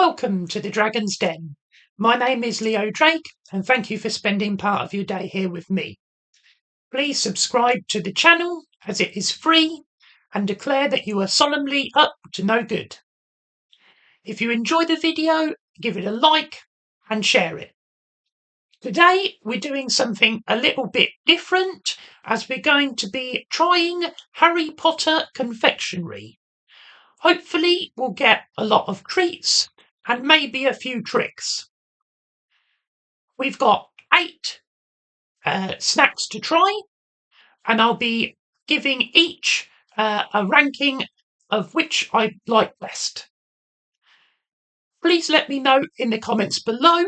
Welcome to the Dragon's Den. My name is Leo Drake, and thank you for spending part of your day here with me. Please subscribe to the channel as it is free and declare that you are solemnly up to no good. If you enjoy the video, give it a like and share it. Today we're doing something a little bit different as we're going to be trying Harry Potter confectionery. Hopefully we'll get a lot of treats and maybe a few tricks. We've got 8 snacks to try, and I'll be giving each a ranking of which I like best. Please let me know in the comments below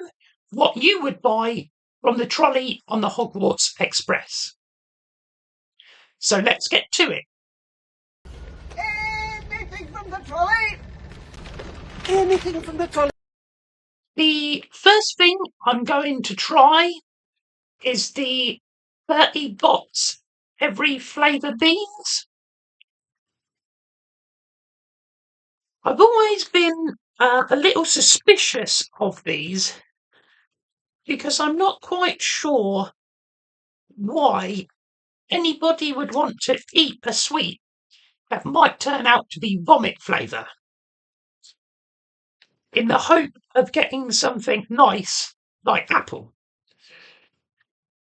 what you would buy from the trolley on the Hogwarts Express. So let's get to it. Anything from the trolley? Anything from the trolley? The first thing I'm going to try is the 30 bots every flavour beans. I've always been a little suspicious of these because I'm not quite sure why anybody would want to eat a sweet that might turn out to be vomit flavour in the hope of getting something nice like apple.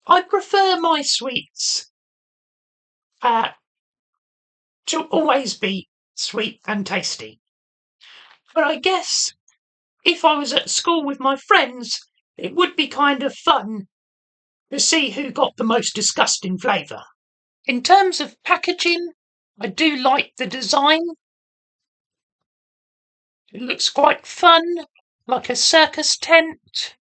I prefer my sweets to always be sweet and tasty. But I guess if I was at school with my friends, it would be kind of fun to see who got the most disgusting flavour. In terms of packaging, I do like the design. It looks quite fun, like a circus tent.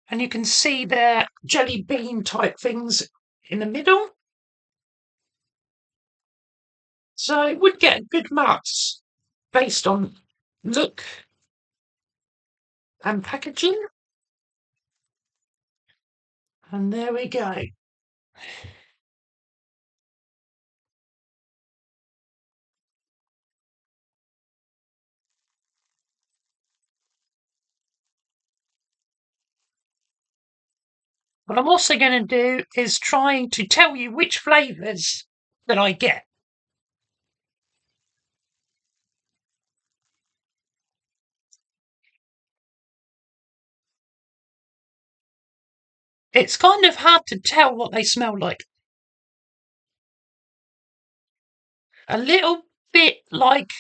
And you can see their jelly bean type things in the middle. So it would get good marks based on look and packaging. And there we go. What I'm also going to do is try to tell you which flavours that I get. It's kind of hard to tell what they smell like. A little bit like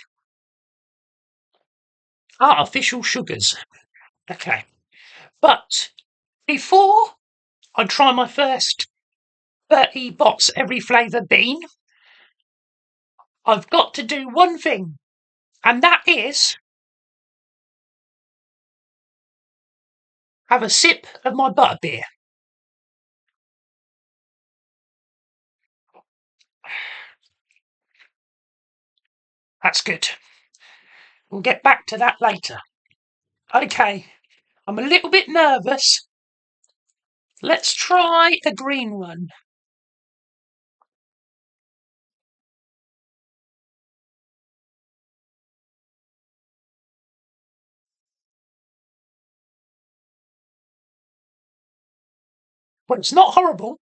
artificial sugars. Okay. But before I try my first 30 bots every flavour bean, I've got to do one thing, and that is have a sip of my butterbeer. That's good. We'll get back to that later. Okay, I'm a little bit nervous. Let's try a green one. Well, it's not horrible.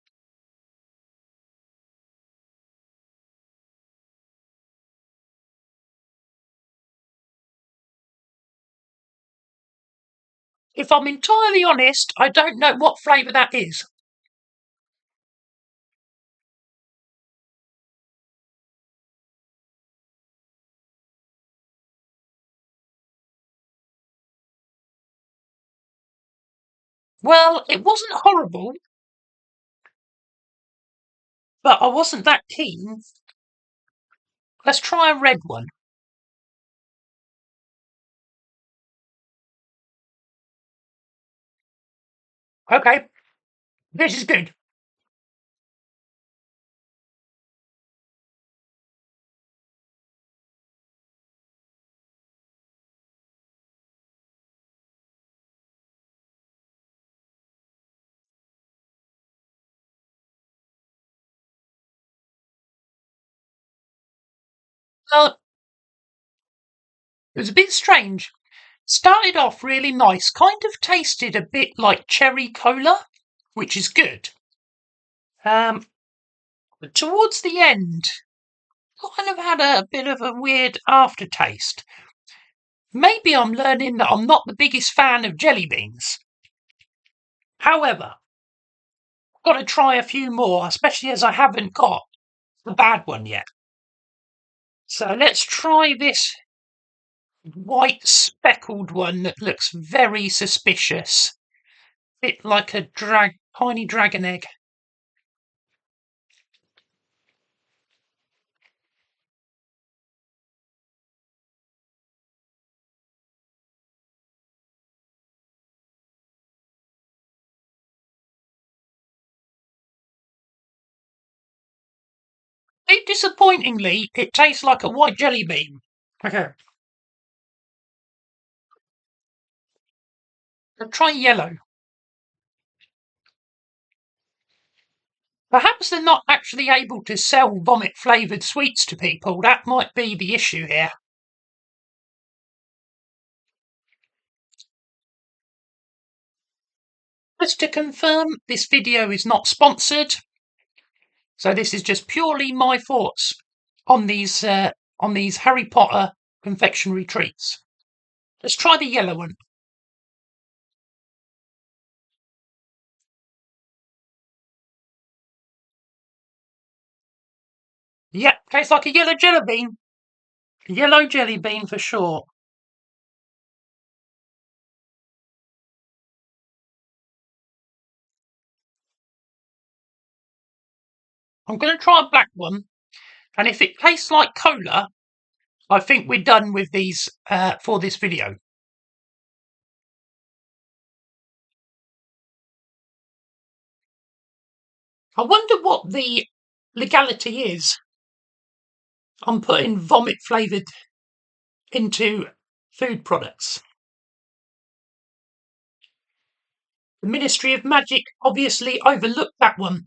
If I'm entirely honest, I don't know what flavour that is. Well, it wasn't horrible, but I wasn't that keen. Let's try a red one. Okay, this is good. Well, It was a bit strange. Started off really nice, kind of tasted a bit like cherry cola, which is good. But towards the end, kind of had a bit of a weird aftertaste. Maybe I'm learning that I'm not the biggest fan of jelly beans. However, I've got to try a few more, especially as I haven't got the bad one yet. So let's try this white speckled one that looks very suspicious. Bit like a tiny dragon egg. Bit disappointingly, it tastes like a white jelly bean. Okay, I'll try yellow. Perhaps they're not actually able to sell vomit flavoured sweets to people. That might be the issue here. Just to confirm, this video is not sponsored, so this is just purely my thoughts on these Harry Potter confectionery treats. Let's try the yellow one. Yep, tastes like a yellow jelly bean. Yellow jelly bean for sure. I'm going to try a black one, and if it tastes like cola, I think we're done with these for this video. I wonder what the legality is on putting vomit flavoured into food products. The Ministry of Magic obviously overlooked that one.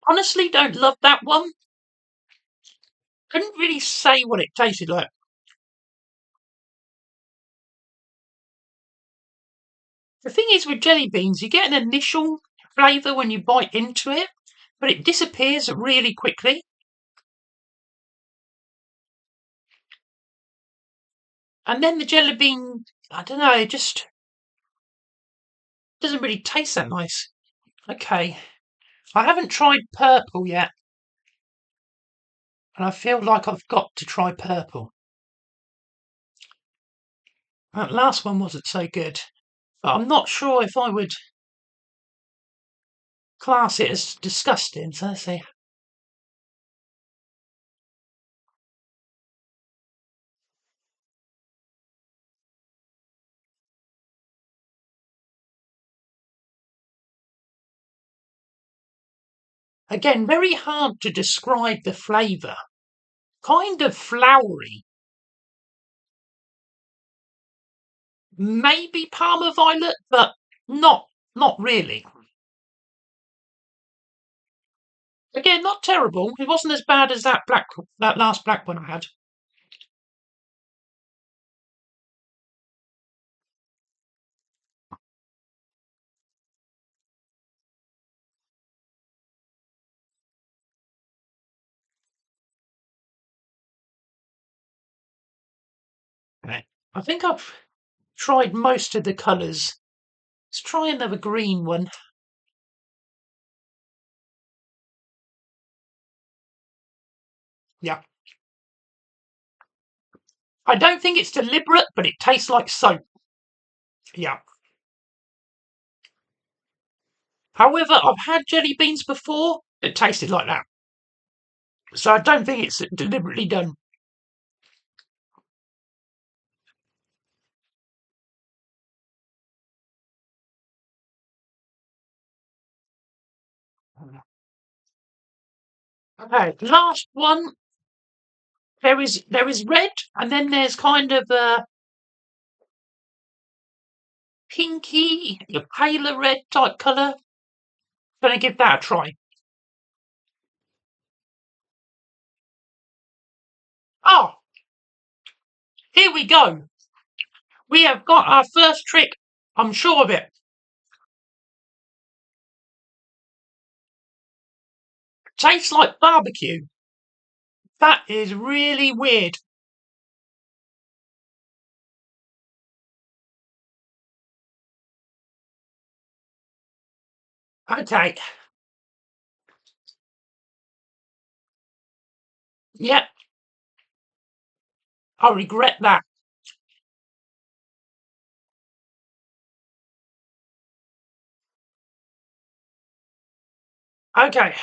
Honestly, don't love that one. Couldn't really say what it tasted like. The thing is with jelly beans, you get an initial flavour when you bite into it, but it disappears really quickly. And then the jelly bean, I don't know, it just doesn't really taste that nice. Okay, I haven't tried purple yet, and I feel like I've got to try purple. That last one wasn't so good, but I'm not sure if I would class it as disgusting, so let's see. Again, very hard to describe the flavour. Kind of floury. Maybe Parma Violet, but not really. Again, not terrible. It wasn't as bad as that last black one I had. Okay. I think I've tried most of the colours. Let's try another green one. Yeah. I don't think it's deliberate, but it tastes like soap. Yeah. However, I've had jelly beans before that tasted like that. So I don't think it's deliberately done. Okay, last one. There is red, and then there's kind of a pinky, a paler red type colour. Gonna give that a try. Oh, here we go. We have got our first trick. I'm sure of it. Tastes like barbecue. That is really weird. Okay. Yep. I regret that. Okay.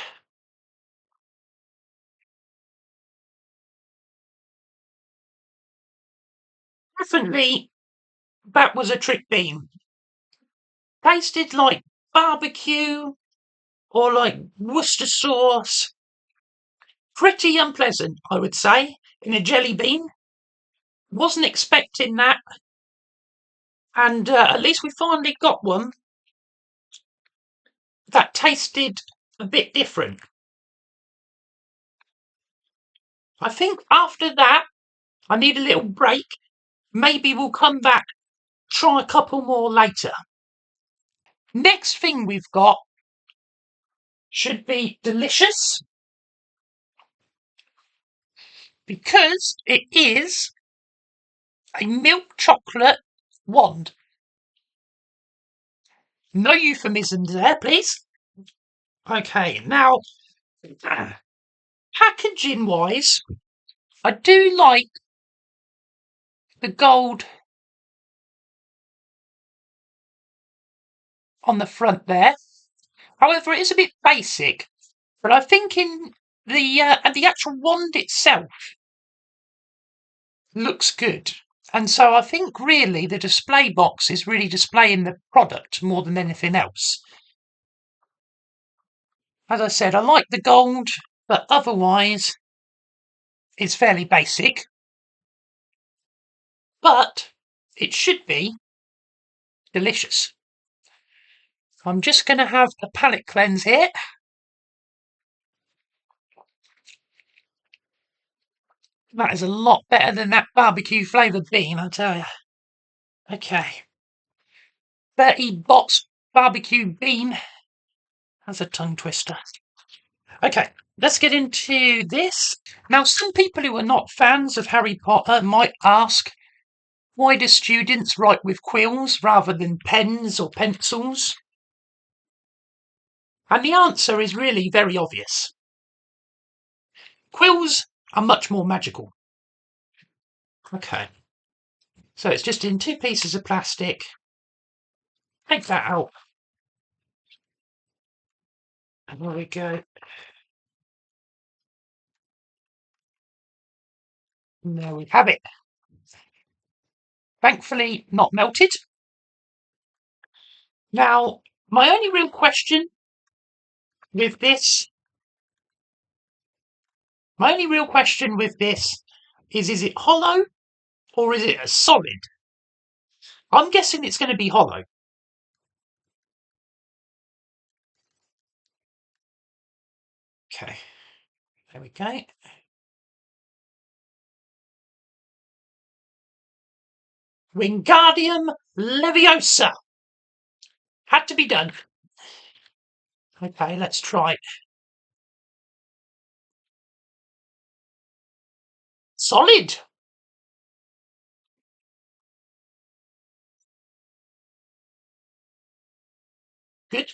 Definitely that was a trick bean. Tasted like barbecue or like Worcester sauce. Pretty unpleasant, I would say, in a jelly bean. Wasn't expecting that, and at least we finally got one that tasted a bit different. I think after that, I need a little break. Maybe we'll come back, try a couple more later. Next thing we've got should be delicious because it is a milk chocolate wand. No euphemisms there, please. Okay, now, packaging wise, I do like the gold on the front there. However, it is a bit basic, but I think in the actual wand itself looks good. And so I think really the display box is really displaying the product more than anything else. As I said, I like the gold, but otherwise it's fairly basic. But it should be delicious. I'm just going to have a palate cleanse here. That is a lot better than that barbecue flavoured bean, I tell you. Okay. Bertie Bott's barbecue bean. That's a tongue twister. Okay, let's get into this. Now, some people who are not fans of Harry Potter might ask, why do students write with quills rather than pens or pencils? And the answer is really very obvious. Quills are much more magical. Okay, so it's just in two pieces of plastic. Take that out. And there we go. And there we have it. Thankfully, not melted. Now, my only real question with this, is it hollow or is it a solid? I'm guessing it's going to be hollow. Okay, there we go. Wingardium Leviosa. Had to be done. Okay, let's try it. Solid. Good.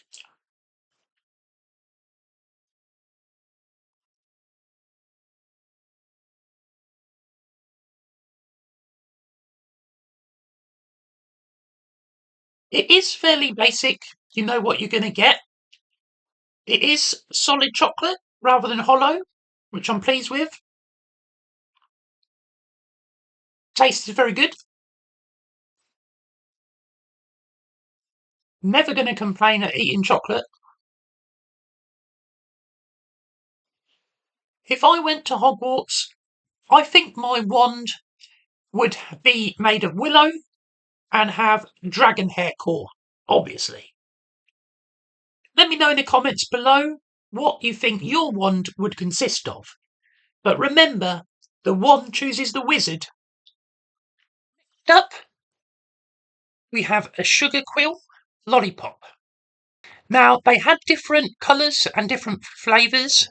It is fairly basic. You know what you're going to get. It is solid chocolate rather than hollow, which I'm pleased with. Taste is very good. Never going to complain at eating chocolate. If I went to Hogwarts, I think my wand would be made of willow and have dragon hair core, obviously. Let me know in the comments below what you think your wand would consist of. But remember, the wand chooses the wizard. Next up, we have a sugar quill lollipop. Now, they had different colours and different flavours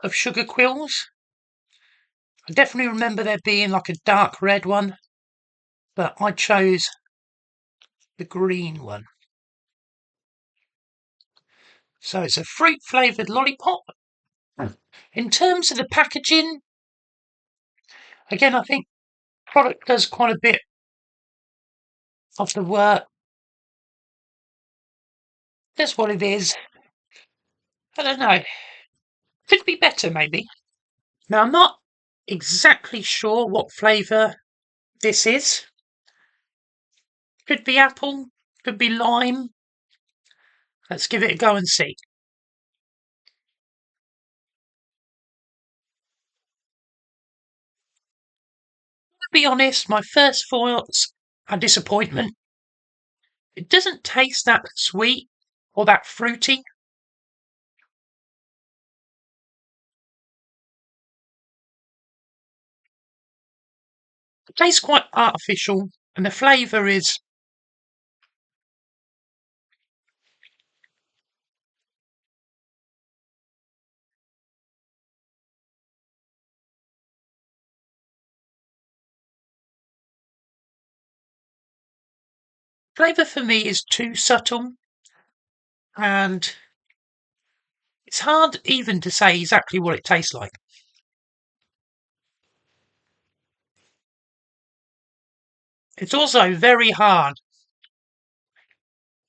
of sugar quills. I definitely remember there being like a dark red one, but I chose the green one. So it's a fruit flavoured lollipop. In terms of the packaging, again, I think product does quite a bit of the work. That's what it is. I don't know. Could be better, maybe. Now, I'm not exactly sure what flavour this is. Could be apple, could be lime. Let's give it a go and see. To be honest, my first thoughts are disappointment. It doesn't taste that sweet or that fruity. It tastes quite artificial, and the flavour is flavour for me is too subtle, and it's hard even to say exactly what it tastes like. It's also very hard.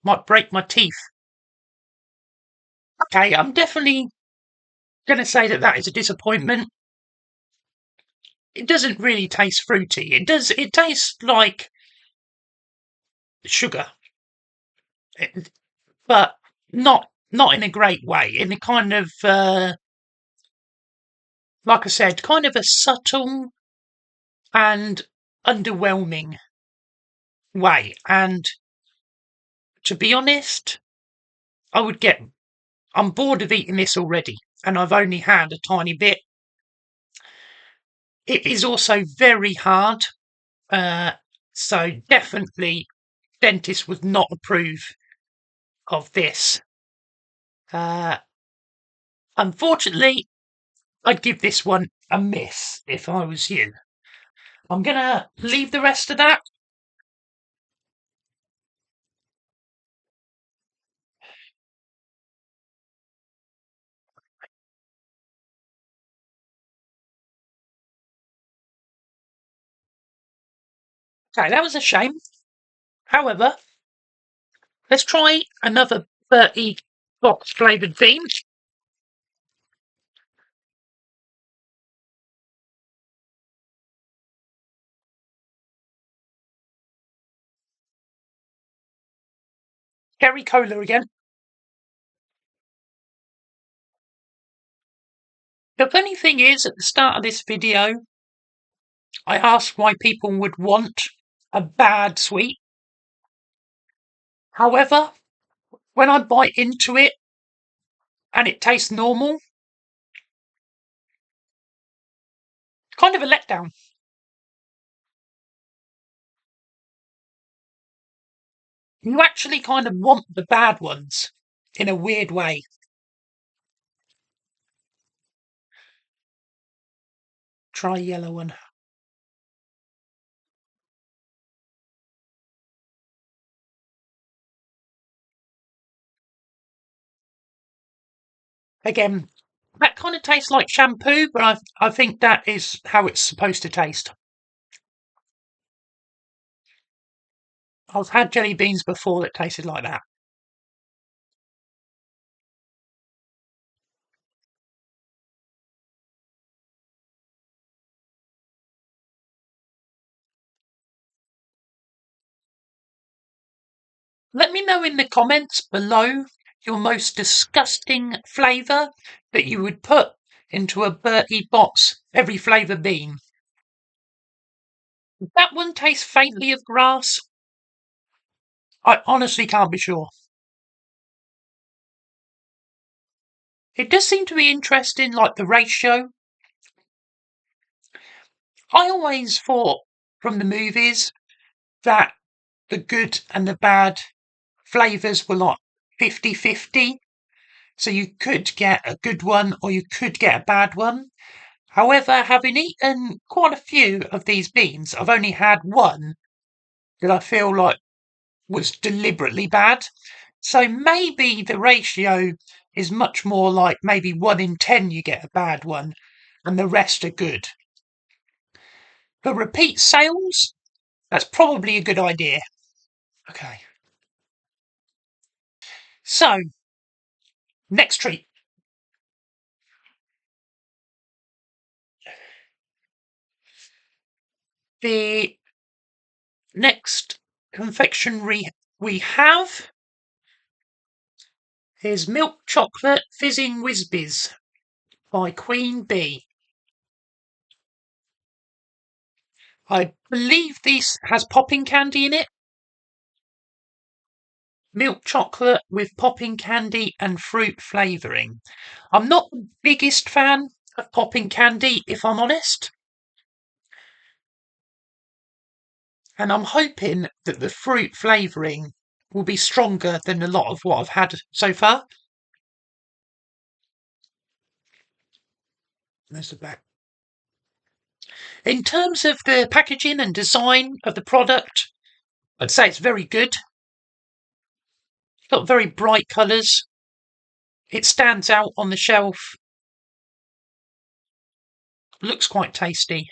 Might break my teeth. Okay, I'm definitely going to say that that is a disappointment. It doesn't really taste fruity. It tastes like sugar, but not in a great way. In a kind of, like I said, kind of a subtle and underwhelming way. And to be honest, I'm bored of eating this already, and I've only had a tiny bit. It is also very hard, so definitely dentist would not approve of this. Unfortunately, I'd give this one a miss if I was you. I'm gonna leave the rest of that. Okay, that was a shame. However, let's try another 30 box flavoured theme. Cherry Cola again. The funny thing is, at the start of this video, I asked why people would want a bad sweet. However, when I bite into it and it tastes normal, kind of a letdown. You actually kind of want the bad ones in a weird way. Try yellow one. Again, that kind of tastes like shampoo, but I think that is how it's supposed to taste. I've had jelly beans before that tasted like that. Let me know in the comments below your most disgusting flavour that you would put into a Bertie Bott's every flavour bean. That one tastes faintly of grass. I honestly can't be sure. It does seem to be interesting, like the ratio. I always thought from the movies that the good and the bad flavours were like 50-50. So you could get a good one or you could get a bad one. However, having eaten quite a few of these beans, I've only had one that I feel like was deliberately bad. So maybe the ratio is much more like maybe 1 in 10 you get a bad one and the rest are good. For repeat sales, that's probably a good idea. Okay. So, next treat. The next confectionery we have is Milk Chocolate Fizzing Whizbiz by Queen Bee. I believe this has popping candy in it. Milk chocolate with popping candy and fruit flavouring. I'm not the biggest fan of popping candy, if I'm honest. And I'm hoping that the fruit flavouring will be stronger than a lot of what I've had so far. There's the back. In terms of the packaging and design of the product, I'd say it's very good. It's got very bright colours. It stands out on the shelf. Looks quite tasty.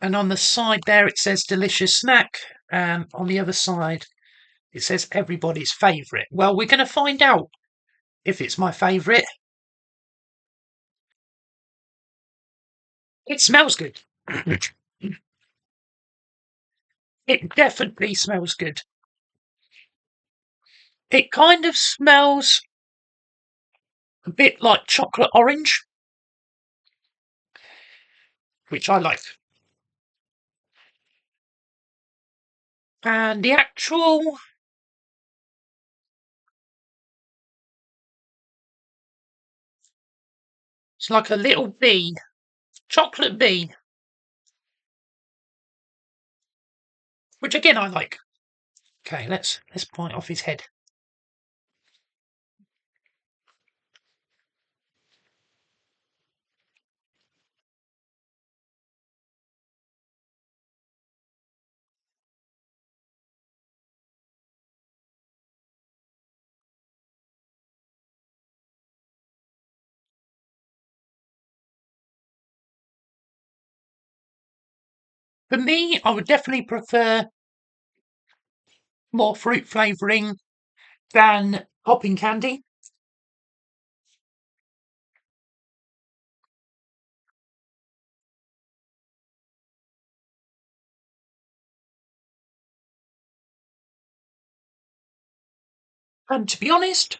And on the side there it says delicious snack. And on the other side it says everybody's favourite. Well, we're going to find out if it's my favourite. It smells good. It definitely smells good. It kind of smells a bit like chocolate orange, which I like. And the actual it's like a little bee, chocolate bee, which again I like. Okay, let's bite off his head. For me, I would definitely prefer more fruit flavouring than popping candy. And to be honest,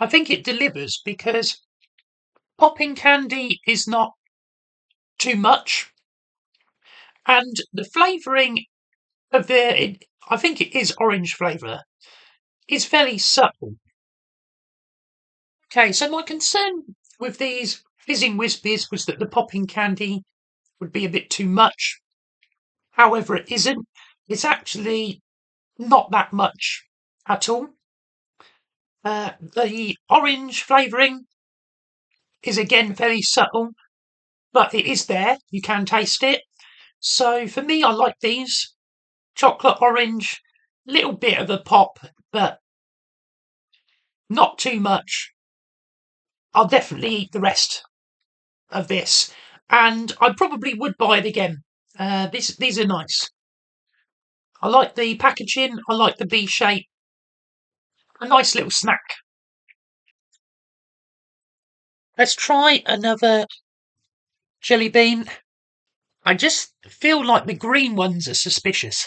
I think it delivers because popping candy is not too much, and the flavouring of I think it is orange flavour, is fairly subtle. Okay, so my concern with these fizzing whispies was that the popping candy would be a bit too much. However, it isn't. It's actually not that much at all. The orange flavouring is again very subtle, but it is there. You can taste it. So for me, I like these. Chocolate orange, little bit of a pop, but not too much. I'll definitely eat the rest of this, and I probably would buy it again. These are nice. I like the packaging. I like the B shape. A nice little snack. Let's try another jelly bean. I just feel like the green ones are suspicious.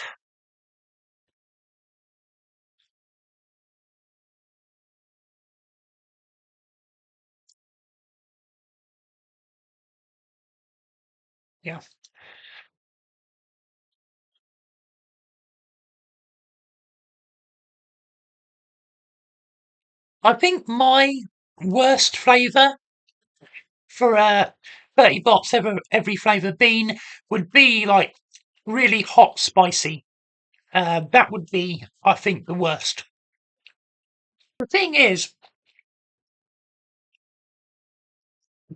Yeah. I think my worst flavour for 30 bots every flavour bean would be like really hot spicy. That would be, I think, the worst. The thing is,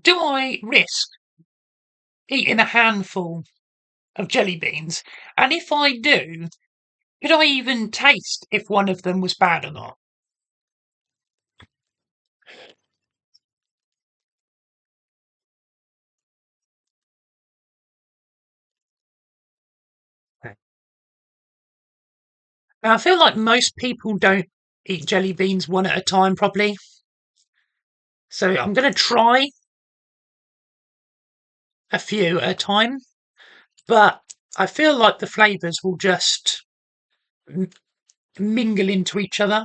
do I risk eating a handful of jelly beans? And if I do, could I even taste if one of them was bad or not? Now, I feel like most people don't eat jelly beans one at a time, probably. So I'm going to try a few at a time, but I feel like the flavours will just mingle into each other.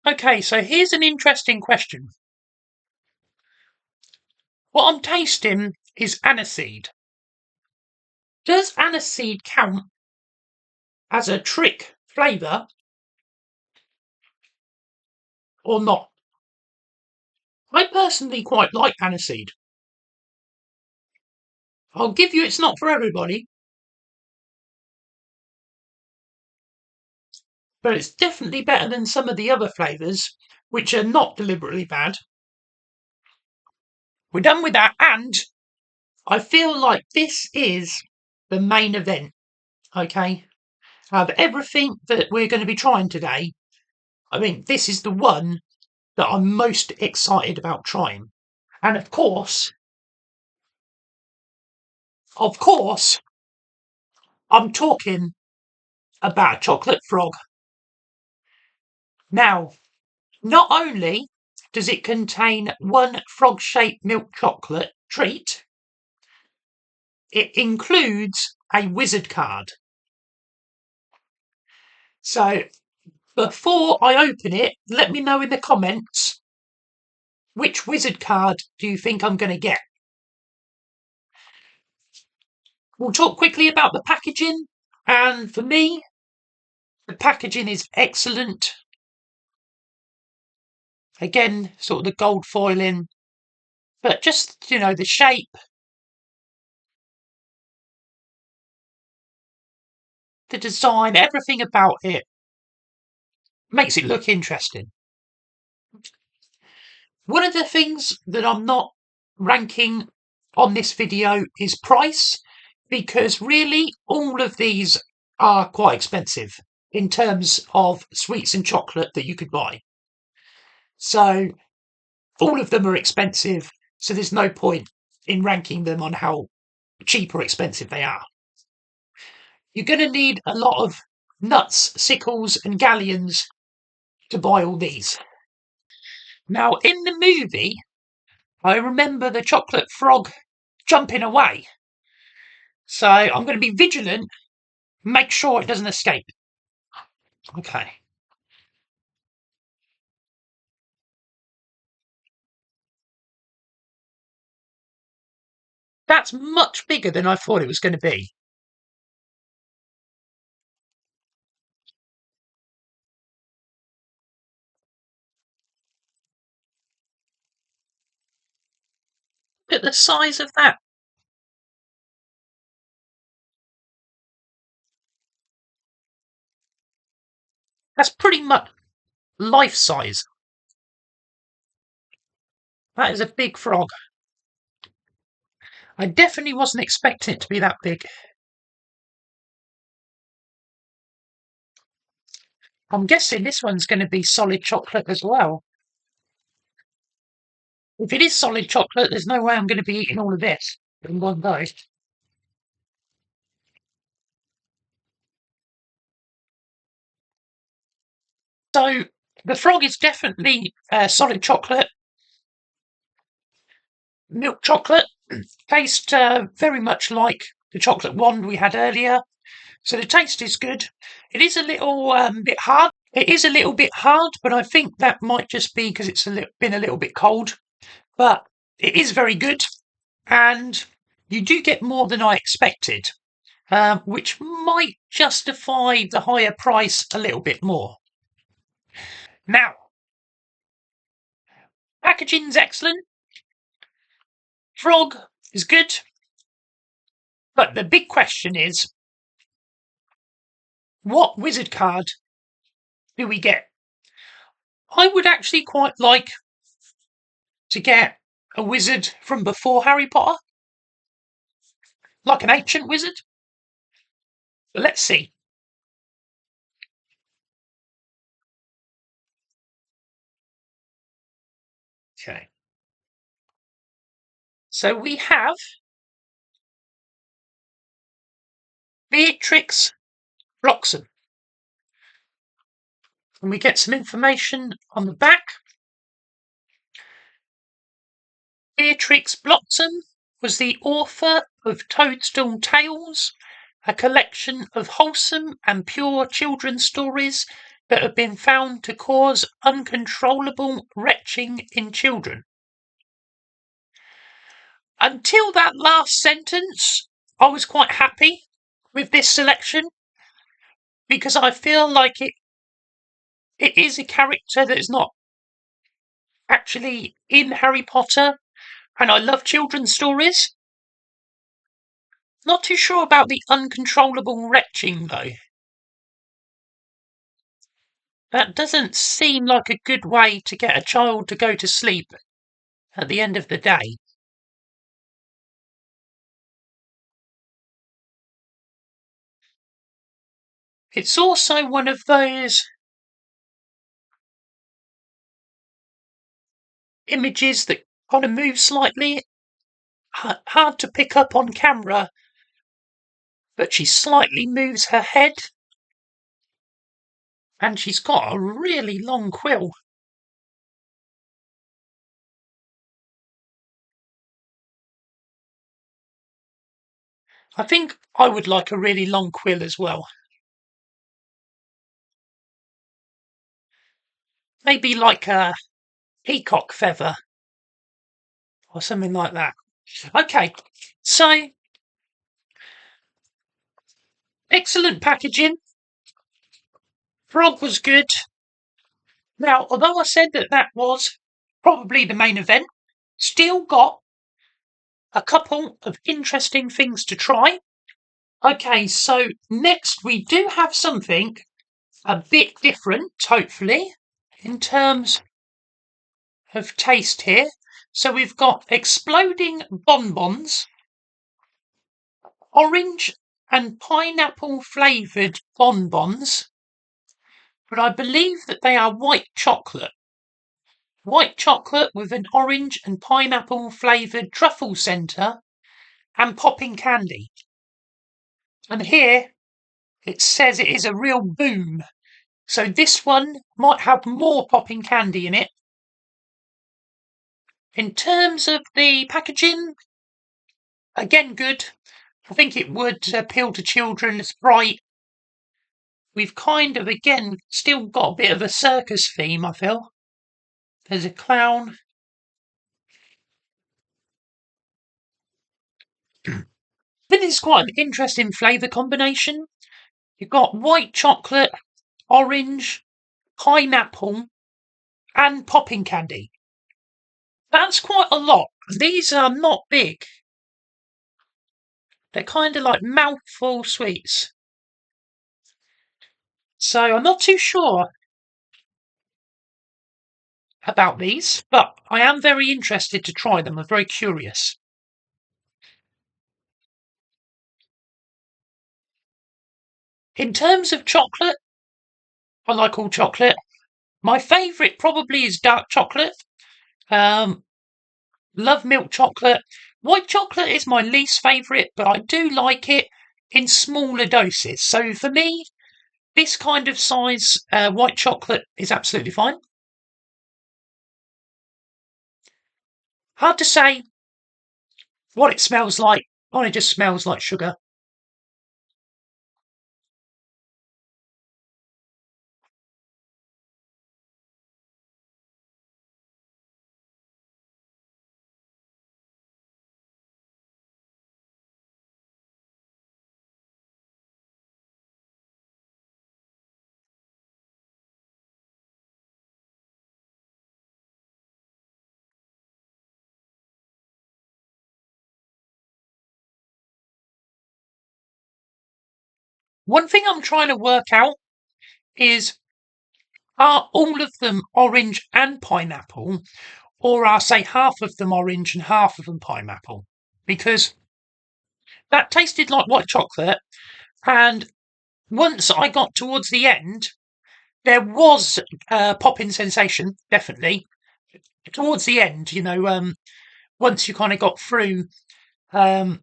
Okay, so here's an interesting question. What I'm tasting is aniseed. Does aniseed count as a trick flavour or not? I personally quite like aniseed. I'll give you it's not for everybody, but it's definitely better than some of the other flavours, which are not deliberately bad. We're done with that, and I feel like this is the main event, okay? Out of everything that we're going to be trying today, I think this is the one that I'm most excited about trying. And of course, I'm talking about chocolate frog. Now, not only does it contain one frog-shaped milk chocolate treat, it includes a wizard card. So before I open it, let me know in the comments which wizard card do you think I'm going to get. We'll talk quickly about the packaging, and for me, the packaging is excellent. Again, sort of the gold foiling, but just, the shape, the design, everything about it makes it look interesting. One of the things that I'm not ranking on this video is price, because really all of these are quite expensive in terms of sweets and chocolate that you could buy. So all of them are expensive, so there's no point in ranking them on how cheap or expensive they are. You're going to need a lot of nuts, sickles, and galleons to buy all these. Now, in the movie, I remember the chocolate frog jumping away. So I'm going to be vigilant, make sure it doesn't escape. Okay. That's much bigger than I thought it was going to be. Look at the size of that. That's pretty much life size. That is a big frog. I definitely wasn't expecting it to be that big. I'm guessing this one's going to be solid chocolate as well. If it is solid chocolate, there's no way I'm going to be eating all of this in one go. So the frog is definitely solid chocolate, milk chocolate. Tastes very much like the chocolate wand we had earlier. So the taste is good. It is a little bit hard. It is a little bit hard, but I think that might just be because it's been a little bit cold. But it is very good, and you do get more than I expected, which might justify the higher price a little bit more. Now, packaging's excellent. Frog is good. But the big question is, what wizard card do we get? I would actually quite like to get a wizard from before Harry Potter, like an ancient wizard. But let's see. Okay. So we have Beatrix Bloxham. And we get some information on the back. Beatrix Bloxham was the author of Toadstool Tales, a collection of wholesome and pure children's stories that have been found to cause uncontrollable retching in children. Until that last sentence, I was quite happy with this selection because I feel like it is a character that is not actually in Harry Potter, and I love children's stories. Not too sure about the uncontrollable retching though. That doesn't seem like a good way to get a child to go to sleep at the end of the day. It's also one of those images that kind of move slightly, hard to pick up on camera, but she slightly moves her head, and she's got a really long quill. I think I would like a really long quill as well. Maybe like a peacock feather or something like that. Okay, so excellent packaging. Frog was good. Now, although I said that was probably the main event, still got a couple of interesting things to try. Okay, so next we do have something a bit different, hopefully, in terms of taste here. So we've got exploding bonbons, orange and pineapple flavoured bonbons, but I believe that they are white chocolate. White chocolate with an orange and pineapple flavoured truffle centre and popping candy. And here it says it is a real boom. So this one might have more popping candy in it. In terms of the packaging, again good. I think it would appeal to children. It's bright. We've kind of, again, still got a bit of a circus theme, I feel. There's a clown. I think it's quite an interesting flavour combination. You've got white chocolate, orange, pineapple, and popping candy. That's quite a lot. These are not big. They're kind of like mouthful sweets. So I'm not too sure about these, but I am very interested to try them. I'm very curious. In terms of chocolate, I like all chocolate. My favourite probably is dark chocolate. Love milk chocolate. White chocolate is my least favourite, but I do like it in smaller doses. So for me, This kind of size white chocolate is absolutely fine. Hard to say what it smells like. Oh, it just smells like sugar. One thing I'm trying to work out is, are all of them orange and pineapple, or are, say, half of them orange and half of them pineapple? Because that tasted like white chocolate, and once I got towards the end, there was a popping sensation, definitely. Towards the end, once you kind of got through the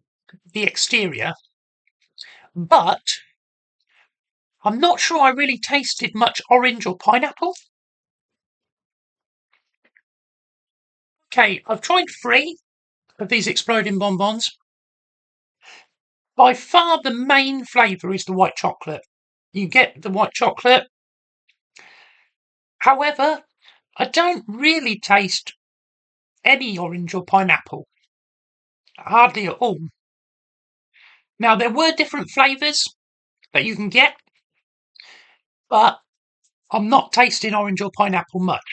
exterior, but I'm not sure I really tasted much orange or pineapple. Okay, I've tried 3 of these exploding bonbons. By far the main flavour is the white chocolate. You get the white chocolate. However, I don't really taste any orange or pineapple. Hardly at all. Now, there were different flavours that you can get, but I'm not tasting orange or pineapple much.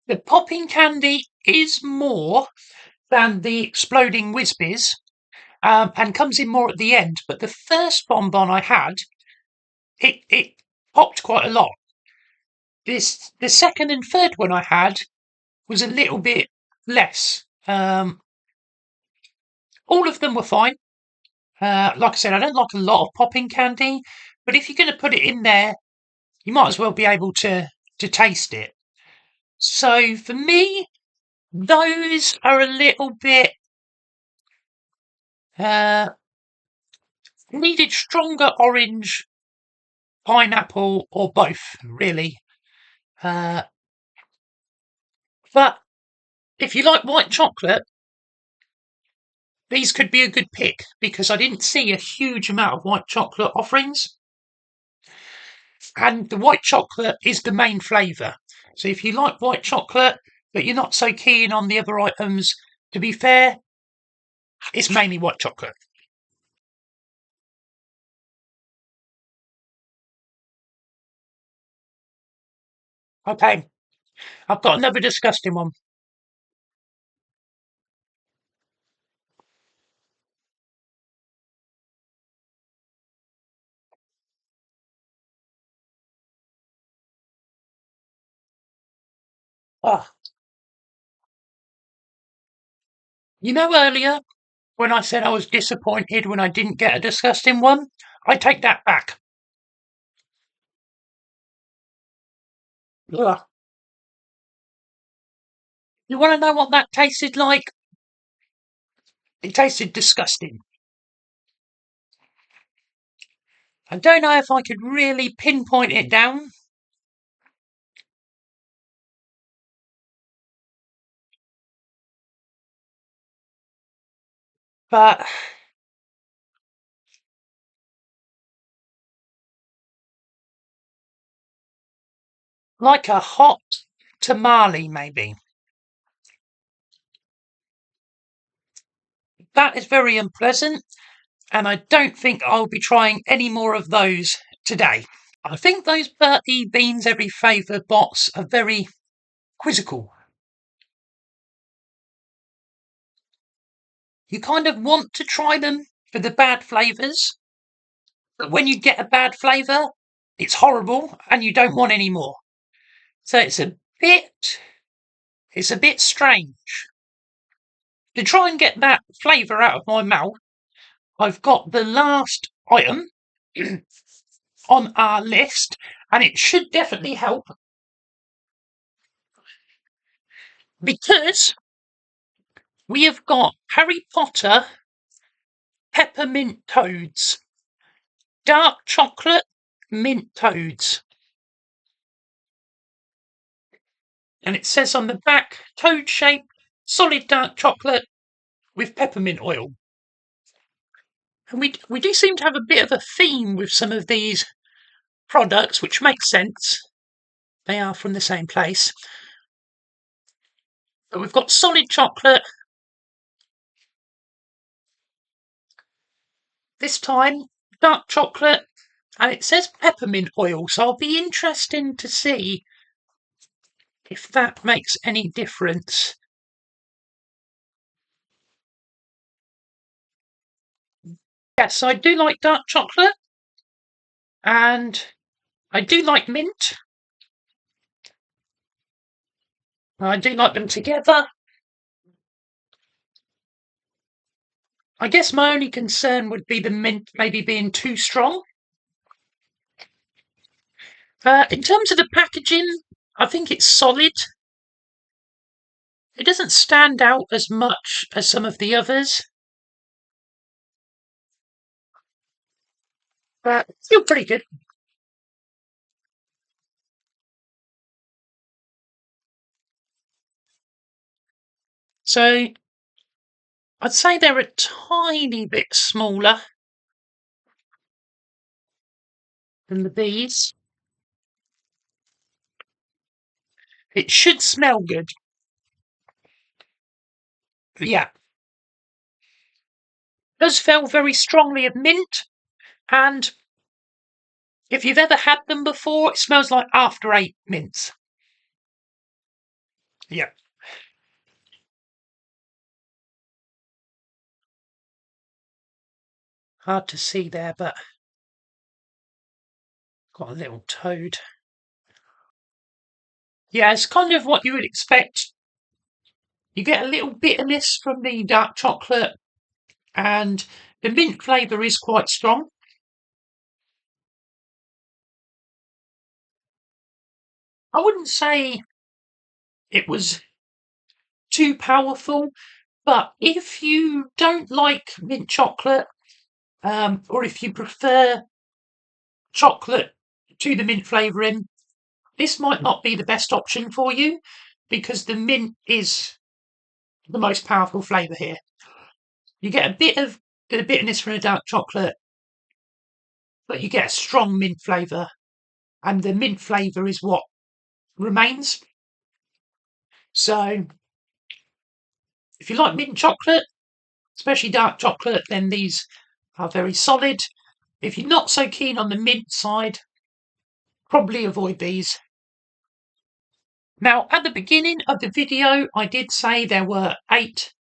The popping candy is more than the exploding Whizbys, and comes in more at the end. But the first bonbon I had, it popped quite a lot. The second and third one I had was a little bit less. All of them were fine. Like I said, I don't like a lot of popping candy, but if you're going to put it in there, you might as well be able to taste it. So for me, those are a little bit needed stronger orange, pineapple, or both, really. But if you like white chocolate, these could be a good pick because I didn't see a huge amount of white chocolate offerings. And the white chocolate is the main flavour. So if you like white chocolate, but you're not so keen on the other items, to be fair, it's mainly white chocolate. Okay, I've got another disgusting one. Ah, you know earlier when I said I was disappointed when I didn't get a disgusting one? I take that back. Ugh. You want to know what that tasted like? It tasted disgusting. I don't know if I could really pinpoint it down, but like a hot tamale, maybe. That is very unpleasant, and I don't think I'll be trying any more of those today. I think those Bertie Beans Every Favour bots are very quizzical. You kind of want to try them for the bad flavours, but when you get a bad flavour, it's horrible and you don't want any more. So it's a bit strange. To try and get that flavour out of my mouth, I've got the last item on our list, and it should definitely help because we have got Harry Potter peppermint toads, dark chocolate mint toads. And it says on the back, toad shaped, solid dark chocolate with peppermint oil. And we do seem to have a bit of a theme with some of these products, which makes sense. They are from the same place. But we've got solid chocolate. This time, dark chocolate, and it says peppermint oil, so I'll be interested to see if that makes any difference. Yes, I do like dark chocolate, and I do like mint. I do like them together. I guess my only concern would be the mint maybe being too strong. In terms of the packaging, I think it's solid. It doesn't stand out as much as some of the others, but still pretty good. So I'd say they're a tiny bit smaller than the bees. It should smell good. But yeah, it does smell very strongly of mint, and if you've ever had them before, it smells like after eight mints. Yeah. Hard to see there, but got a little toad. Yeah, it's kind of what you would expect. You get a little bitterness from the dark chocolate, and the mint flavour is quite strong. I wouldn't say it was too powerful, but if you don't like mint chocolate, or if you prefer chocolate to the mint flavouring, this might not be the best option for you because the mint is the most powerful flavour here. You get a bit of the bitterness from the dark chocolate, but you get a strong mint flavour, and the mint flavour is what remains. So, if you like mint chocolate, especially dark chocolate, then these are very solid. If you're not so keen on the mint side, probably avoid these. Now, at the beginning of the video, I did say there were 8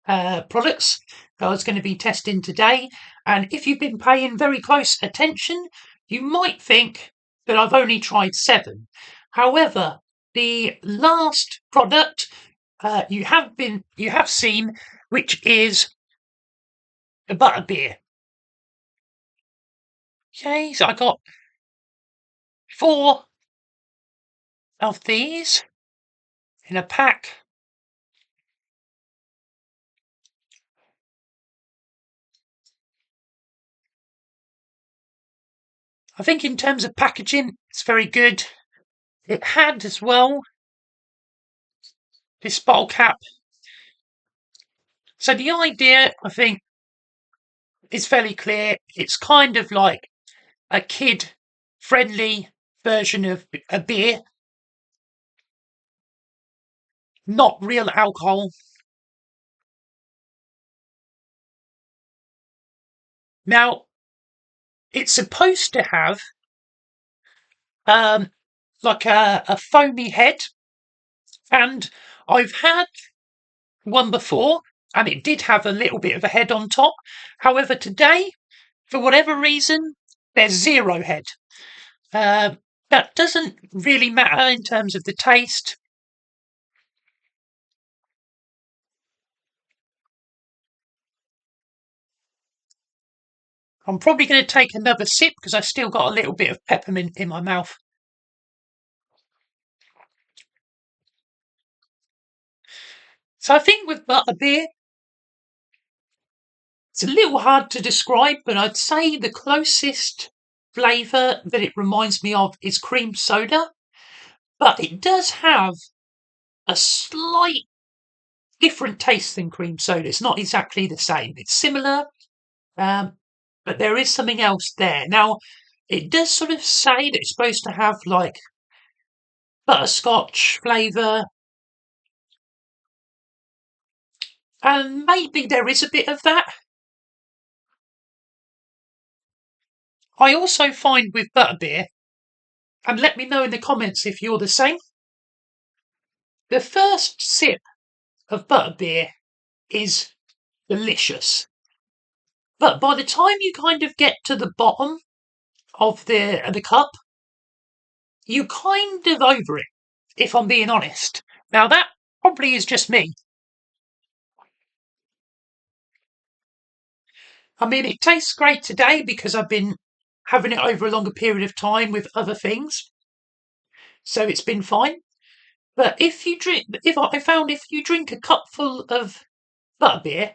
products that I was going to be testing today. And if you've been paying very close attention, you might think that I've only tried 7. However, the last product you have seen, which is the butterbeer. Okay, so I got 4 of these in a pack. I think in terms of packaging, it's very good. It had as well this bottle cap. So the idea, I think, is fairly clear. It's kind of like a kid-friendly version of a beer, not real alcohol. Now, it's supposed to have like a foamy head, and I've had one before, and it did have a little bit of a head on top. However, today, for whatever reason, there's 0 head. That doesn't really matter in terms of the taste. I'm probably going to take another sip because I've still got a little bit of peppermint in my mouth. So I think with butterbeer, it's a little hard to describe, but I'd say the closest flavour that it reminds me of is cream soda, but it does have a slight different taste than cream soda. It's not exactly the same. It's similar, but there is something else there. Now, it does sort of say that it's supposed to have like butterscotch flavour, and maybe there is a bit of that. I also find with butterbeer, and let me know in the comments if you're the same, the first sip of butterbeer is delicious. But by the time you kind of get to the bottom of the cup, you kind of over it, if I'm being honest. Now that probably is just me. I mean, it tastes great today because I've been having it over a longer period of time with other things, so it's been fine. But if you drink, if you drink a cupful of butterbeer,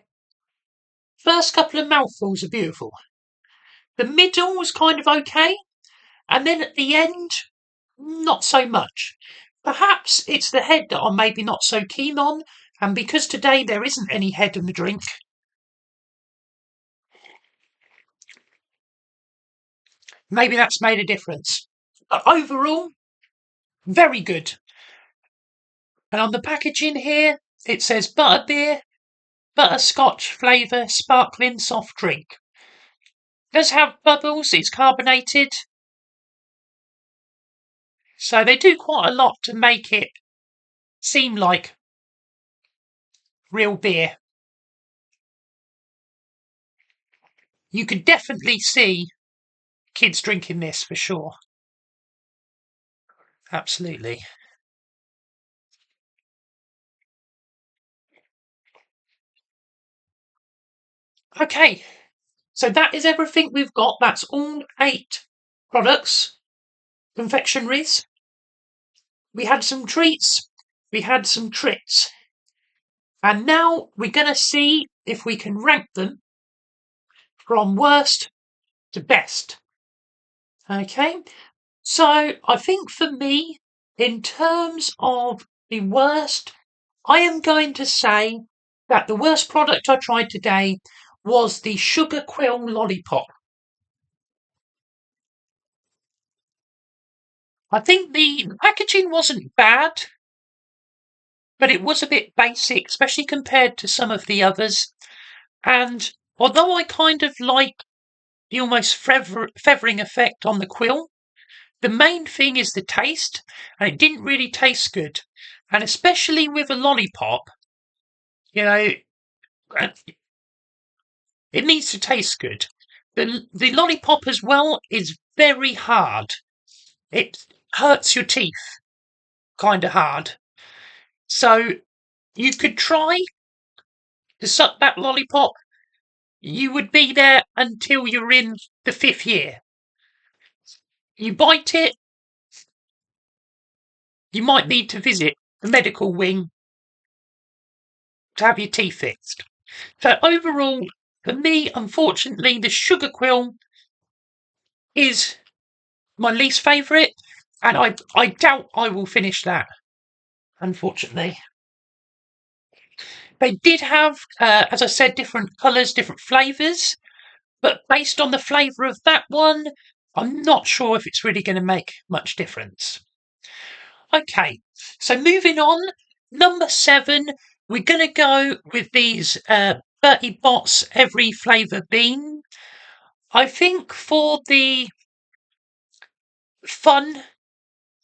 first couple of mouthfuls are beautiful. The middle was kind of okay, and then at the end, not so much. Perhaps it's the head that I'm maybe not so keen on, and because today there isn't any head in the drink, maybe that's made a difference. But overall, very good. And on the packaging here, it says butterbeer, butterscotch flavour, sparkling soft drink. It does have bubbles, it's carbonated. So they do quite a lot to make it seem like real beer. You could definitely see kids drinking this for sure. Absolutely. Okay, so that is everything we've got. That's all 8 products, confectionaries. We had some treats, we had some tricks. And now we're going to see if we can rank them from worst to best. Okay, so I think for me, in terms of the worst, I am going to say that the worst product I tried today was the sugar quill lollipop. I think the packaging wasn't bad, but it was a bit basic, especially compared to some of the others. And although I kind of like the almost feathering effect on the quill, the main thing is the taste, and it didn't really taste good. And especially with a lollipop, you know, it needs to taste good. The lollipop as well is very hard. It hurts your teeth kind of hard. So you could try to suck that lollipop. You would be there until you're in the 5th year. You bite it, you might need to visit the medical wing to have your teeth fixed. So overall, for me, unfortunately, the sugar quill is my least favourite, and I doubt I will finish that, unfortunately. They did have, as I said, different colours, different flavours, but based on the flavour of that one, I'm not sure if it's really going to make much difference. Okay, so moving on, number 7, we're going to go with these Bertie Bott's Every Flavour Bean. I think for the fun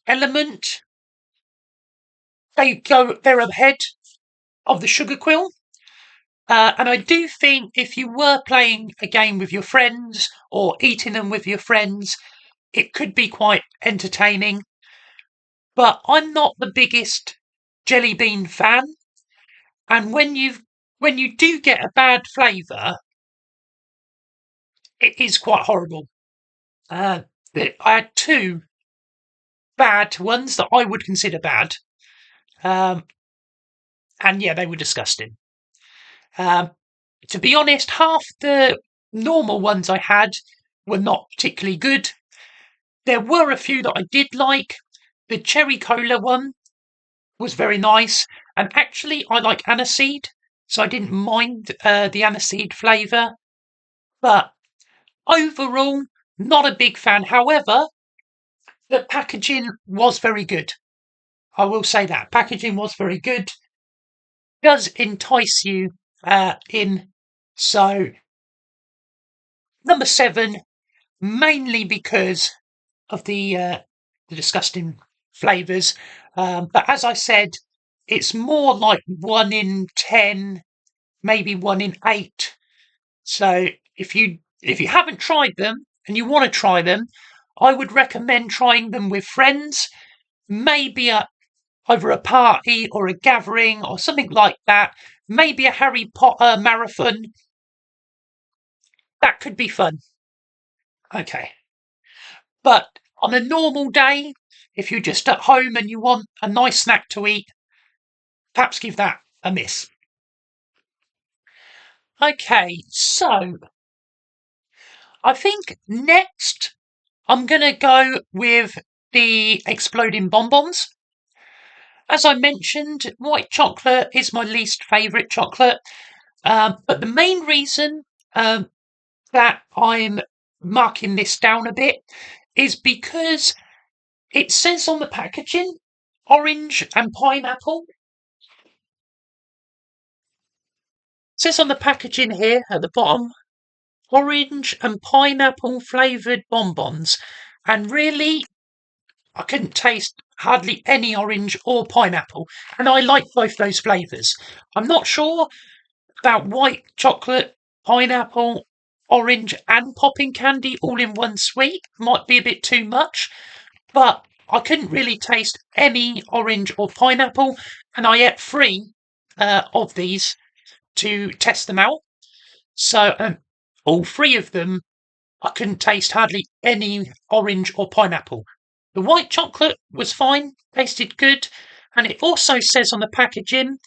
element, they're ahead of the sugar quill. And I do think if you were playing a game with your friends or eating them with your friends, it could be quite entertaining. But I'm not the biggest jelly bean fan, and when you do get a bad flavour, it is quite horrible. I had 2 bad ones that I would consider bad, and yeah, they were disgusting. To be honest, half the normal ones I had were not particularly good, There were a few that I did like. The cherry cola one was very nice, and actually I like aniseed, so I didn't mind the aniseed flavour. But overall, not a big fan. However, the packaging was very good. I will say that packaging was very good. Does entice you in. So number 7, mainly because of the disgusting flavours. But as I said, it's more like 1 in 10, maybe 1 in 8. So if you haven't tried them and you want to try them, I would recommend trying them with friends, maybe either a party or a gathering or something like that. Maybe a Harry Potter marathon. That could be fun. Okay. But on a normal day, if you're just at home and you want a nice snack to eat, perhaps give that a miss. Okay, so I think next I'm going to go with the exploding bonbons. As I mentioned, white chocolate is my least favourite chocolate. But the main reason that I'm marking this down a bit is because it says on the packaging orange and pineapple. It says on the packaging here at the bottom orange and pineapple flavoured bonbons. And really, I couldn't taste hardly any orange or pineapple. And I like both those flavours. I'm not sure about white chocolate, pineapple, orange, and popping candy all in one sweet. Might be a bit too much, but I couldn't really taste any orange or pineapple, and I ate 3 of these to test them out. So all 3 of them, I couldn't taste hardly any orange or pineapple. The white chocolate was fine, tasted good, and it also says on the packaging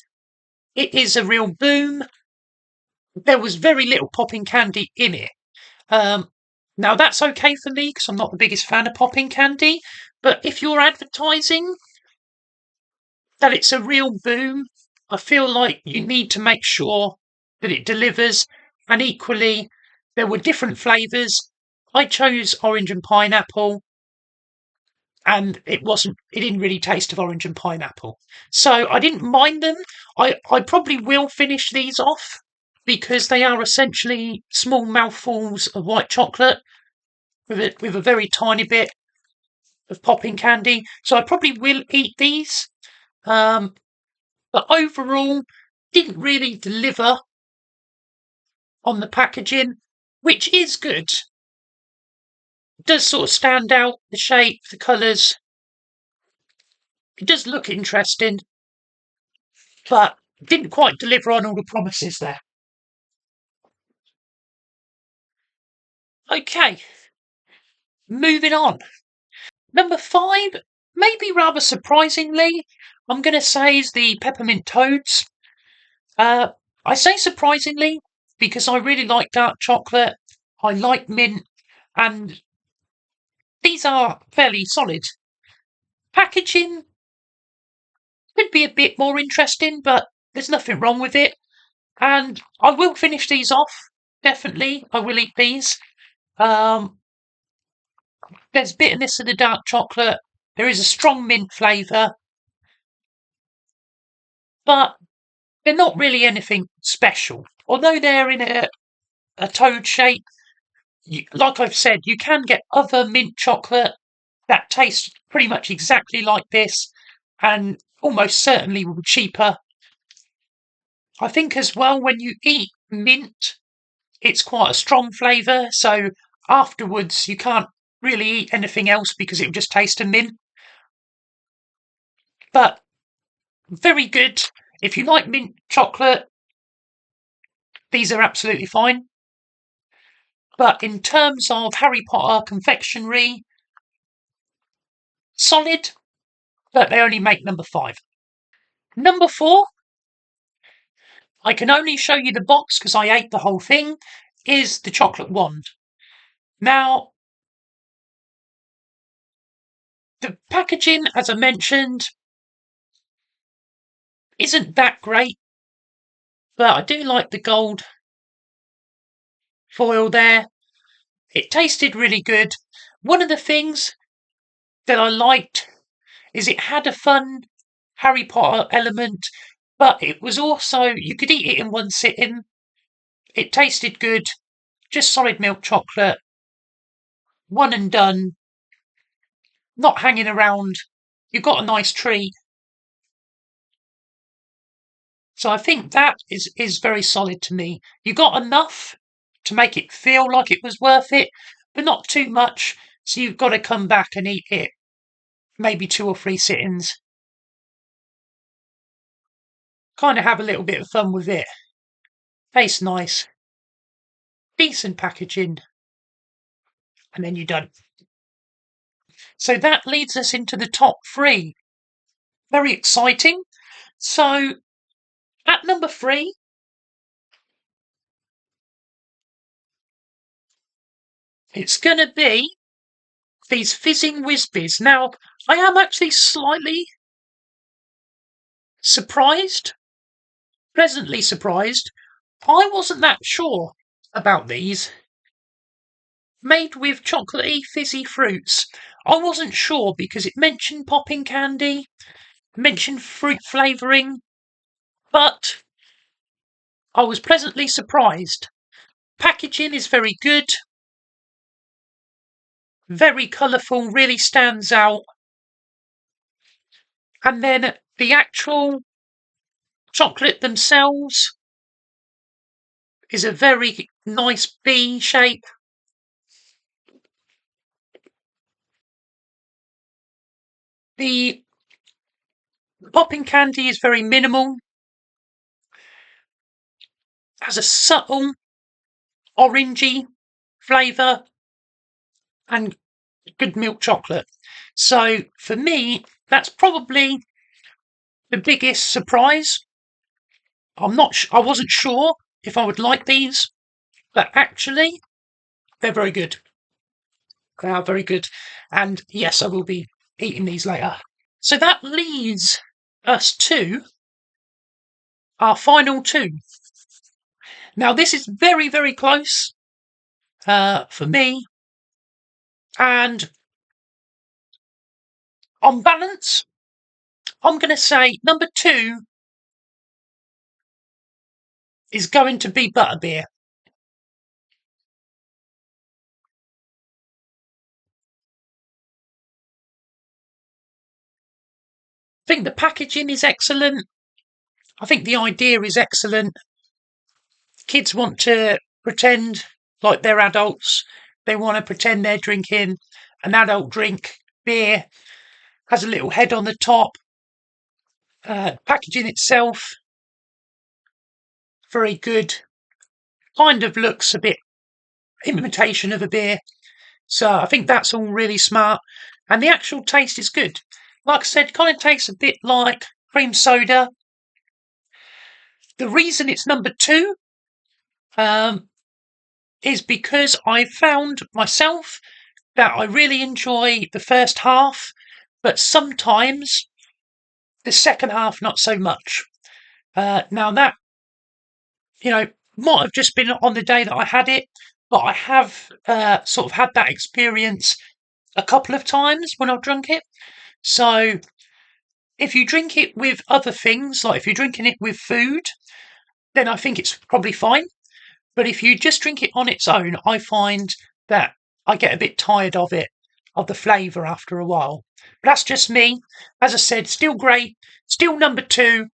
it is a real boom. There was very little popping candy in it. Now that's okay for me because I'm not the biggest fan of popping candy, but if you're advertising that it's a real boom, I feel like you need to make sure that it delivers. And equally, there were different flavours. I chose orange and pineapple, and it didn't really taste of orange and pineapple. So I didn't mind them. I probably will finish these off because they are essentially small mouthfuls of white chocolate with a very tiny bit of popping candy. So I probably will eat these. But overall, didn't really deliver on the packaging, which is good. It does sort of stand out, the shape, the colours. It does look interesting, but didn't quite deliver on all the promises there. Okay, moving on. Number 5, maybe rather surprisingly, I'm going to say is the peppermint toads. I say surprisingly because I really like dark chocolate, I like mint, and these are fairly solid. Packaging could be a bit more interesting, but there's nothing wrong with it. And I will finish these off. Definitely, I will eat these. There's bitterness in the dark chocolate. There is a strong mint flavour, but they're not really anything special. Although they're in a toad shape, like I've said, you can get other mint chocolate that tastes pretty much exactly like this and almost certainly will be cheaper. I think as well when you eat mint, it's quite a strong flavour, so afterwards you can't really eat anything else because it will just taste of mint. But very good. If you like mint chocolate, these are absolutely fine. But in terms of Harry Potter confectionery, solid, but they only make number 5. Number 4, I can only show you the box because I ate the whole thing, is the chocolate wand. Now, The packaging, as I mentioned, isn't that great, but I do like the gold foil there. It tasted really good. One of the things that I liked is it had a fun Harry Potter element, but it was also, you could eat it in one sitting. It tasted good, just solid milk chocolate, one and done, not hanging around. You got a nice treat. So I think that is very solid to me. You got enough to make it feel like it was worth it, but not too much. So you've got to come back and eat it. Maybe 2 or 3 sittings. Kind of have a little bit of fun with it. Tastes nice. Decent packaging. And then you're done. So that leads us into the top 3. Very exciting. So at number 3, it's going to be these fizzing Whizbys. Now, I am actually slightly surprised, pleasantly surprised. I wasn't that sure about these. Made with chocolatey fizzy fruits. I wasn't sure because it mentioned popping candy, mentioned fruit flavouring, but I was pleasantly surprised. Packaging is very good, very colourful, really stands out. And then the actual chocolate themselves is a very nice B shape. The popping candy is very minimal, has a subtle orangey flavour and good milk chocolate. So for me, that's probably the biggest surprise. I wasn't sure if I would like these, but actually they're very good. They are very good. And yes, I will be eating these later. So that leads us to our final 2. Now this is very, very close for me. And on balance, I'm going to say number 2 is going to be butterbeer. I think the packaging is excellent. I think the idea is excellent. Kids want to pretend like they're adults. They want to pretend they're drinking an adult drink. Beer has a little head on the top. Packaging itself, very good. Kind of looks a bit imitation of a beer. So I think that's all really smart. And the actual taste is good. Like I said, kind of tastes a bit like cream soda. The reason it's number 2 is because I found myself that I really enjoy the first half, but sometimes the second half not so much. Now that, might have just been on the day that I had it, but I have sort of had that experience a couple of times when I've drunk it. So if you drink it with other things, like if you're drinking it with food, then I think it's probably fine. But if you just drink it on its own, I find that I get a bit tired of it, of the flavour after a while. But that's just me. As I said, still great, still number 2.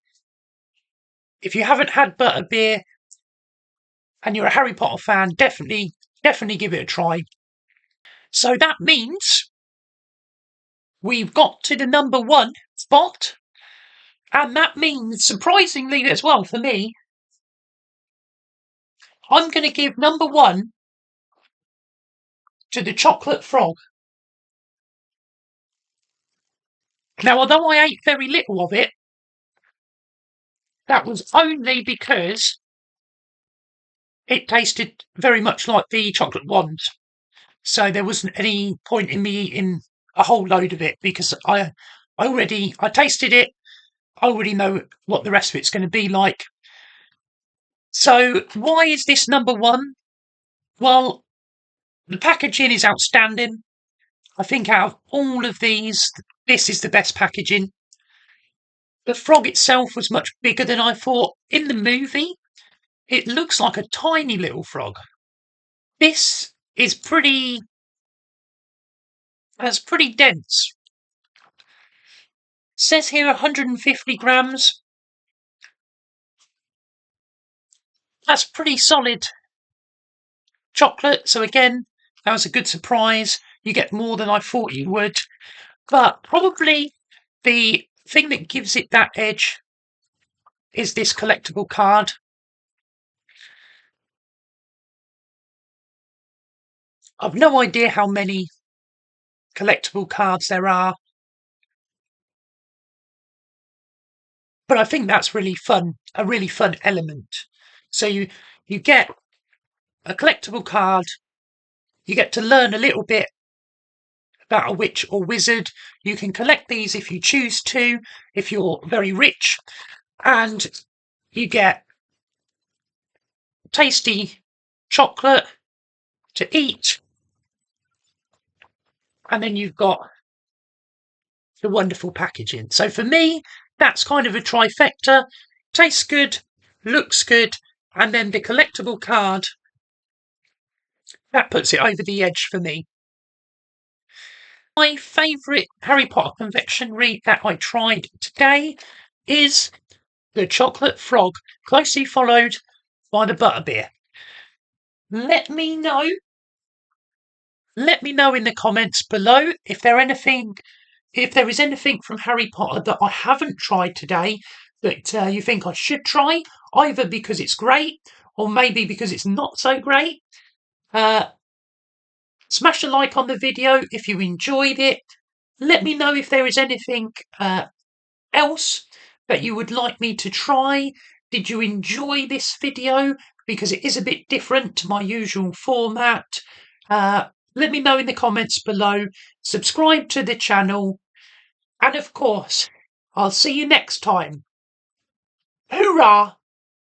If you haven't had butterbeer and you're a Harry Potter fan, definitely give it a try. So that means we've got to the number 1 spot. And that means, surprisingly as well for me, I'm going to give number 1 to the chocolate frog. Now, although I ate very little of it, that was only because it tasted very much like the chocolate ones. So there wasn't any point in me eating a whole load of it because I tasted it. I already know what the rest of it's going to be like. So why is this number one? Well, the packaging is outstanding. I think out of all of these, this is the best packaging. The frog itself was much bigger than I thought. In the movie, it looks like a tiny little frog. This is that's pretty dense. It says here 150 grams. That's pretty solid chocolate. So again, that was a good surprise. You get more than I thought you would. But probably the thing that gives it that edge is this collectible card. I've no idea how many collectible cards there are, but I think that's really fun, a really fun element. So you get a collectible card, you get to learn a little bit about a witch or wizard. You can collect these if you choose to, if you're very rich, and you get tasty chocolate to eat, and then you've got the wonderful packaging. So for me, that's kind of a trifecta. Tastes good, looks good, and then the collectible card, that puts it over the edge for me. My favourite Harry Potter confectionery that I tried today is the chocolate frog, closely followed by the butterbeer. Let me know in the comments below if there is anything from Harry Potter that I haven't tried today that you think I should try, either because it's great or maybe because it's not so great. Smash a like on the video if you enjoyed it. Let me know if there is anything else that you would like me to try. Did you enjoy this video? Because it is a bit different to my usual format. Let me know in the comments below. Subscribe to the channel. And of course, I'll see you next time. Hoorah!